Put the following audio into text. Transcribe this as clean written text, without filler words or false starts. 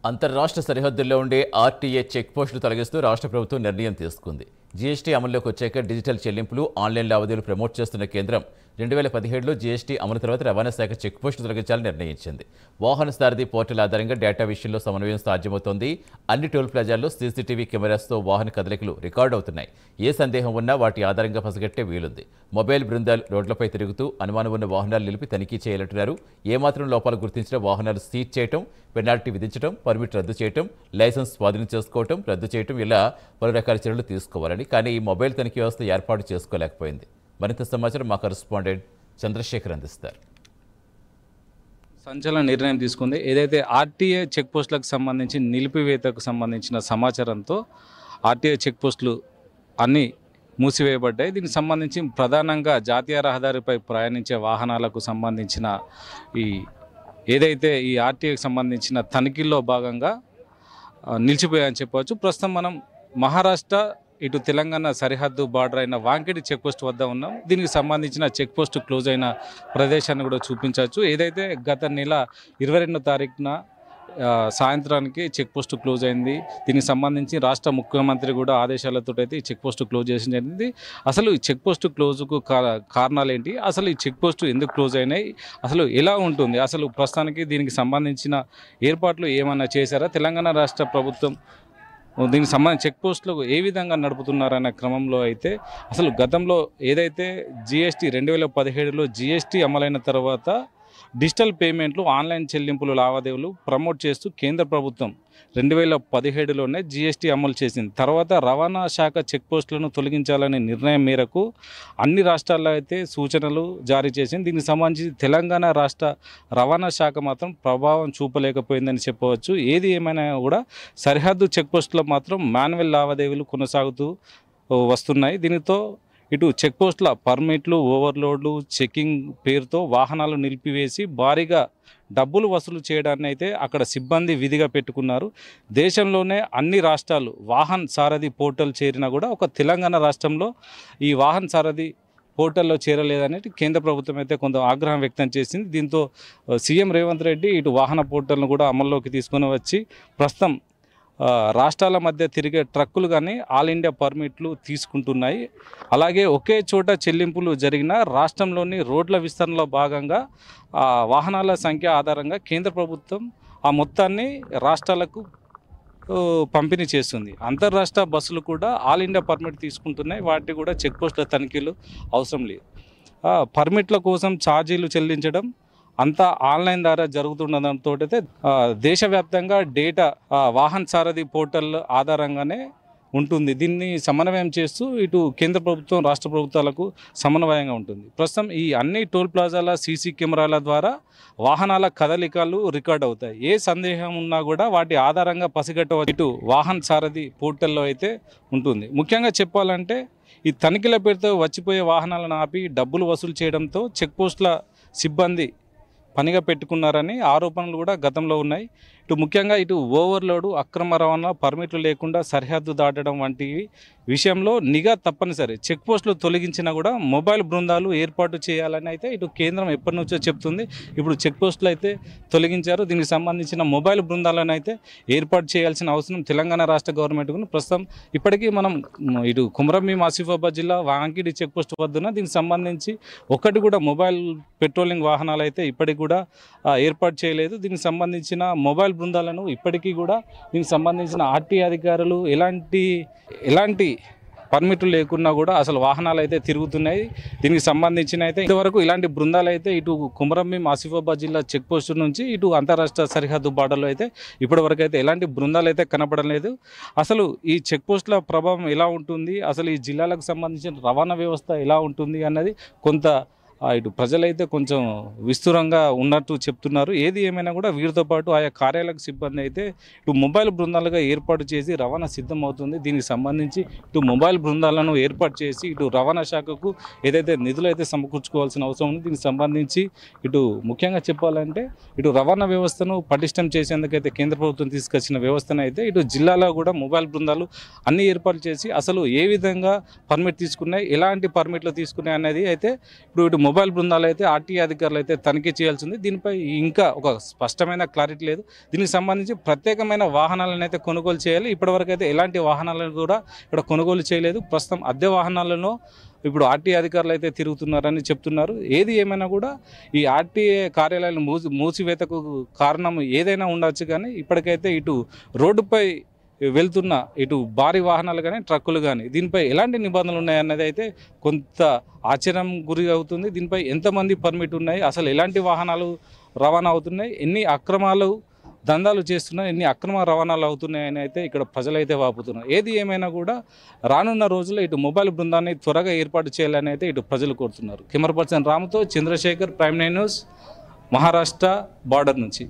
అంతర్రాష్ట్ర సరిహద్దుల్లో ఉండే ఆర్టీఏ చెక్ పోస్టులు తొలగిస్తూ రాష్ట్ర ప్రభుత్వం నిర్ణయం తీసుకుంది. జీఎస్టీ అమల్లోకి వచ్చాక డిజిటల్ చెల్లింపులు, ఆన్లైన్ లావాదేవీలు ప్రమోట్ చేస్తున్న కేంద్రం 2017లో జీఎస్టీ అమలు తర్వాత రవాణా శాఖ చెక్ పోస్టులు తొలగించాలని నిర్ణయించింది. వాహన సారథి పోర్టల్ ఆధారంగా డేటా విషయంలో సమన్వయం సాధ్యమవుతోంది. అన్ని టోల్ ప్లాజాల్లో సీసీటీవీ కెమెరాస్తో వాహన కదలికలు రికార్డు అవుతున్నాయి. ఏ సందేహం ఉన్నా వాటి ఆధారంగా పసిగట్టే వీలుంది. మొబైల్ బృందాలు రోడ్లపై తిరుగుతూ అనుమానం ఉన్న వాహనాలు నిలిపి తనిఖీ చేయాలంటున్నారు. ఏమాత్రం లోపాలు గుర్తించిన వాహనాలు సీజ్ చేయటం, పెనాల్టీ విధించడం, పర్మిట్ రద్దు చేయటం, లైసెన్స్ స్వాధీనం చేసుకోవటం, రద్దు చేయటం ఇలా పలు రకాల చర్యలు తీసుకోవాలని. కానీ ఈ మొబైల్ తనిఖీ వ్యవస్థ ఏర్పాటు చేసుకోలేకపోయింది. మరింత సమాచారం మా కరెస్పాండెంట్ చంద్రశేఖర్ అందిస్తారు. సంచలన నిర్ణయం తీసుకుంది. ఏదైతే ఆర్టీఏ చెక్ పోస్టులకు సంబంధించి నిలిపివేతకు సంబంధించిన సమాచారంతో ఆర్టీఏ చెక్ పోస్టులు అన్నీ మూసివేయబడ్డాయి. దీనికి సంబంధించి ప్రధానంగా జాతీయ రహదారిపై ప్రయాణించే వాహనాలకు సంబంధించిన ఏదైతే ఈ ఆర్టీఏకి సంబంధించిన తనిఖీల్లో భాగంగా నిలిచిపోయాయని చెప్పవచ్చు. ప్రస్తుతం మనం మహారాష్ట్ర ఇటు తెలంగాణ సరిహద్దు బార్డర్ అయిన వాంకిడి చెక్ పోస్ట్ వద్ద ఉన్నాం. దీనికి సంబంధించిన చెక్ పోస్ట్ క్లోజ్ అయిన ప్రదేశాన్ని కూడా చూపించవచ్చు. ఏదైతే గత నెల 22వ తారీఖున సాయంత్రానికి చెక్ పోస్ట్ క్లోజ్ అయింది. దీనికి సంబంధించి రాష్ట్ర ముఖ్యమంత్రి కూడా ఆదేశాలతో అయితే ఈ చెక్ పోస్ట్ క్లోజ్ చేసిన జరిగింది. అసలు ఈ చెక్ పోస్ట్ క్లోజ్కు కారణాలు ఏంటి, అసలు ఈ చెక్ పోస్ట్ ఎందుకు క్లోజ్ అయినాయి, అసలు ఎలా ఉంటుంది, అసలు ప్రస్తుతానికి దీనికి సంబంధించిన ఏర్పాట్లు ఏమైనా చేశారా, తెలంగాణ రాష్ట్ర ప్రభుత్వం దీనికి సంబంధించి చెక్ పోస్టులు ఏ విధంగా నడుపుతున్నారన్న క్రమంలో అయితే అసలు గతంలో ఏదైతే జీఎస్టీ 2017లో జీఎస్టీ అమలైన తర్వాత డిజిటల్ పేమెంట్లు, ఆన్లైన్ చెల్లింపులు లావాదేవీలు ప్రమోట్ చేస్తూ కేంద్ర ప్రభుత్వం 2017లోనే జీఎస్టీ అమలు చేసింది. తర్వాత రవాణా శాఖ చెక్ పోస్టులను తొలగించాలనే నిర్ణయం మేరకు అన్ని రాష్ట్రాల్లో అయితే సూచనలు జారీ చేసింది. దీనికి సంబంధించి తెలంగాణ రాష్ట్ర రవాణా శాఖ మాత్రం ప్రభావం చూపలేకపోయిందని చెప్పవచ్చు. ఏది ఏమైనా కూడా సరిహద్దు చెక్ పోస్టులో మాత్రం మాన్యువల్ లావాదేవీలు కొనసాగుతూ వస్తున్నాయి. దీనితో ఇటు చెక్ పోస్టుల పర్మిట్లు, ఓవర్లోడ్లు, చెకింగ్ పేరుతో వాహనాలు నిలిపివేసి భారీగా డబ్బులు వసూలు చేయడాన్ని అయితే అక్కడ సిబ్బంది విధిగా పెట్టుకున్నారు. దేశంలోనే అన్ని రాష్ట్రాలు వాహన్ సారథి పోర్టల్ చేరినా కూడా ఒక తెలంగాణ రాష్ట్రంలో ఈ వాహన్ సారథి పోర్టల్లో చేరలేదనేది కేంద్ర ప్రభుత్వం అయితే కొంత ఆగ్రహం వ్యక్తం చేసింది. దీంతో సీఎం రేవంత్ రెడ్డి ఇటు వాహన పోర్టల్ను కూడా అమల్లోకి తీసుకొని వచ్చి ప్రస్తుతం రాష్ట్రాల మధ్య తిరిగే ట్రక్కులు కానీ ఆల్ ఇండియా పర్మిట్లు తీసుకుంటున్నాయి. అలాగే ఒకే చోట చెల్లింపులు జరిగిన రాష్ట్రంలోని రోడ్ల విస్తరణలో భాగంగా వాహనాల సంఖ్య ఆధారంగా కేంద్ర ప్రభుత్వం ఆ మొత్తాన్ని రాష్ట్రాలకు పంపిణీ చేస్తుంది. అంతర్రాష్ట్ర బస్సులు కూడా ఆల్ ఇండియా పర్మిట్ తీసుకుంటున్నాయి. వాటి కూడా చెక్ పోస్టుల తనిఖీలు అవసరం లేదు. పర్మిట్ల కోసం ఛార్జీలు చెల్లించడం అంతా ఆన్లైన్ ద్వారా జరుగుతుండడంతో అయితే దేశవ్యాప్తంగా డేటా వాహన్ సారథి పోర్టల్ ఆధారంగానే ఉంటుంది. దీన్ని సమన్వయం చేస్తూ ఇటు కేంద్ర ప్రభుత్వం, రాష్ట్ర ప్రభుత్వాలకు సమన్వయంగా ఉంటుంది. ప్రస్తుతం ఈ అన్ని టోల్ ప్లాజాల సీసీ కెమెరాల ద్వారా వాహనాల కదలికలు రికార్డ్ అవుతాయి. ఏ సందేహం ఉన్నా కూడా వాటి ఆధారంగా పసిగట్టవచ్చు. ఇటు వాహన్ సారథి పోర్టల్లో అయితే ఉంటుంది. ముఖ్యంగా చెప్పాలంటే ఈ తనిఖీల పేరుతో వచ్చిపోయే వాహనాలను ఆపి డబ్బులు వసూలు చేయడంతో చెక్ పోస్టుల సిబ్బంది పనిగా పెట్టుకున్నారని ఆరోపణలు కూడా గతంలో ఉన్నాయి. ఇటు ముఖ్యంగా ఇటు ఓవర్లోడు, అక్రమ రవాణా, పర్మిట్లు లేకుండా సరిహద్దు దాటడం వంటి విషయంలో నిఘా తప్పనిసరి. చెక్ పోస్టులు తొలగించినా కూడా మొబైల్ బృందాలు ఏర్పాటు చేయాలని అయితే ఇటు కేంద్రం ఎప్పటి నుంచో చెప్తుంది. ఇప్పుడు చెక్ పోస్టులు అయితే తొలగించారు. దీనికి సంబంధించిన మొబైల్ బృందాలను అయితే ఏర్పాటు చేయాల్సిన అవసరం తెలంగాణ రాష్ట్ర గవర్నమెంట్కు ప్రస్తుతం ఇప్పటికీ మనం ఇటు కుమ్రంభీం ఆసిఫాబాద్ జిల్లా వాంకిడి చెక్ పోస్ట్ వద్దున దీనికి సంబంధించి ఒకటి కూడా మొబైల్ పెట్రోలింగ్ వాహనాలు అయితే ఇప్పటికి కూడా ఏర్పాటు చేయలేదు. దీనికి సంబంధించిన మొబైల్ బృందాలను ఇప్పటికీ కూడా దీనికి సంబంధించిన ఆర్టీ అధికారులు ఎలాంటి పర్మిట్లు లేకున్నా కూడా అసలు వాహనాలు అయితే తిరుగుతున్నాయి. దీనికి సంబంధించిన అయితే ఇంతవరకు ఇలాంటి బృందాలు అయితే ఇటు కుమ్రంభీం ఆసిఫాబాద్ జిల్లా చెక్ పోస్టు నుంచి ఇటు అంతరాష్ట్ర సరిహద్దు బార్డర్లో అయితే ఇప్పటివరకు అయితే ఎలాంటి బృందాలు అయితే కనపడడం లేదు. అసలు ఈ చెక్ పోస్టుల ప్రభావం ఎలా ఉంటుంది, అసలు ఈ జిల్లాలకు సంబంధించిన రవాణా వ్యవస్థ ఎలా ఉంటుంది అన్నది కొంత ఇటు ప్రజలైతే కొంచెం విస్తృతంగా ఉన్నట్టు చెప్తున్నారు. ఏది ఏమైనా కూడా వీరితో పాటు ఆయా కార్యాలయ సిబ్బంది అయితే ఇటు మొబైల్ బృందాలుగా ఏర్పాటు చేసి రవాణా సిద్ధమవుతుంది. దీనికి సంబంధించి ఇటు మొబైల్ బృందాలను ఏర్పాటు చేసి ఇటు రవాణా శాఖకు ఏదైతే నిధులు అయితే సమకూర్చుకోవాల్సిన అవసరం ఉంది. దీనికి సంబంధించి ఇటు ముఖ్యంగా చెప్పాలంటే ఇటు రవాణా వ్యవస్థను పటిష్టం చేసేందుకైతే కేంద్ర ప్రభుత్వం తీసుకొచ్చిన వ్యవస్థను అయితే ఇటు జిల్లాలో కూడా మొబైల్ బృందాలు అన్ని ఏర్పాటు చేసి అసలు ఏ విధంగా పర్మిట్ తీసుకున్నాయి, ఎలాంటి పర్మిట్లు తీసుకున్నాయి అనేది అయితే ఇప్పుడు ఇటు మొబైల్ బృందాలు అయితే ఆర్టీఏ అధికారులు అయితే తనిఖీ చేయాల్సింది. దీనిపై ఇంకా ఒక స్పష్టమైన క్లారిటీ లేదు. దీనికి సంబంధించి ప్రత్యేకమైన వాహనాలను అయితే కొనుగోలు చేయాలి. ఇప్పటివరకు అయితే ఎలాంటి వాహనాలను కూడా ఇక్కడ కొనుగోలు చేయలేదు. ప్రస్తుతం అద్దె వాహనాలను ఇప్పుడు ఆర్టీఏ అధికారులు అయితే తిరుగుతున్నారని చెప్తున్నారు. ఏది ఏమైనా కూడా ఈ ఆర్టీఏ కార్యాలయాలను మూసివేతకు కారణం ఏదైనా ఉండొచ్చు, కానీ ఇప్పటికైతే ఇటు రోడ్డుపై వెళ్తున్న ఇటు భారీ వాహనాలు కానీ ట్రక్కులు కానీ దీనిపై ఎలాంటి నిబంధనలు ఉన్నాయన్నది అయితే కొంత ఆశ్చర్యం గురి అవుతుంది. దీనిపై ఎంతమంది పర్మిట్ ఉన్నాయి, అసలు ఎలాంటి వాహనాలు రవాణా అవుతున్నాయి, ఎన్ని అక్రమాలు దందాలు చేస్తున్నాయి, ఎన్ని అక్రమ రవాణాలు అవుతున్నాయని అయితే ఇక్కడ ప్రజలైతే వాపుతున్నారు. ఏది ఏమైనా కూడా రానున్న రోజుల్లో ఇటు మొబైల్ బృందాన్ని త్వరగా ఏర్పాటు చేయాలని అయితే ఇటు ప్రజలు కోరుతున్నారు. కెమెరా పర్సన్ రాముతో Chandrasekhar, prime 9 news, Maharashtra border నుంచి.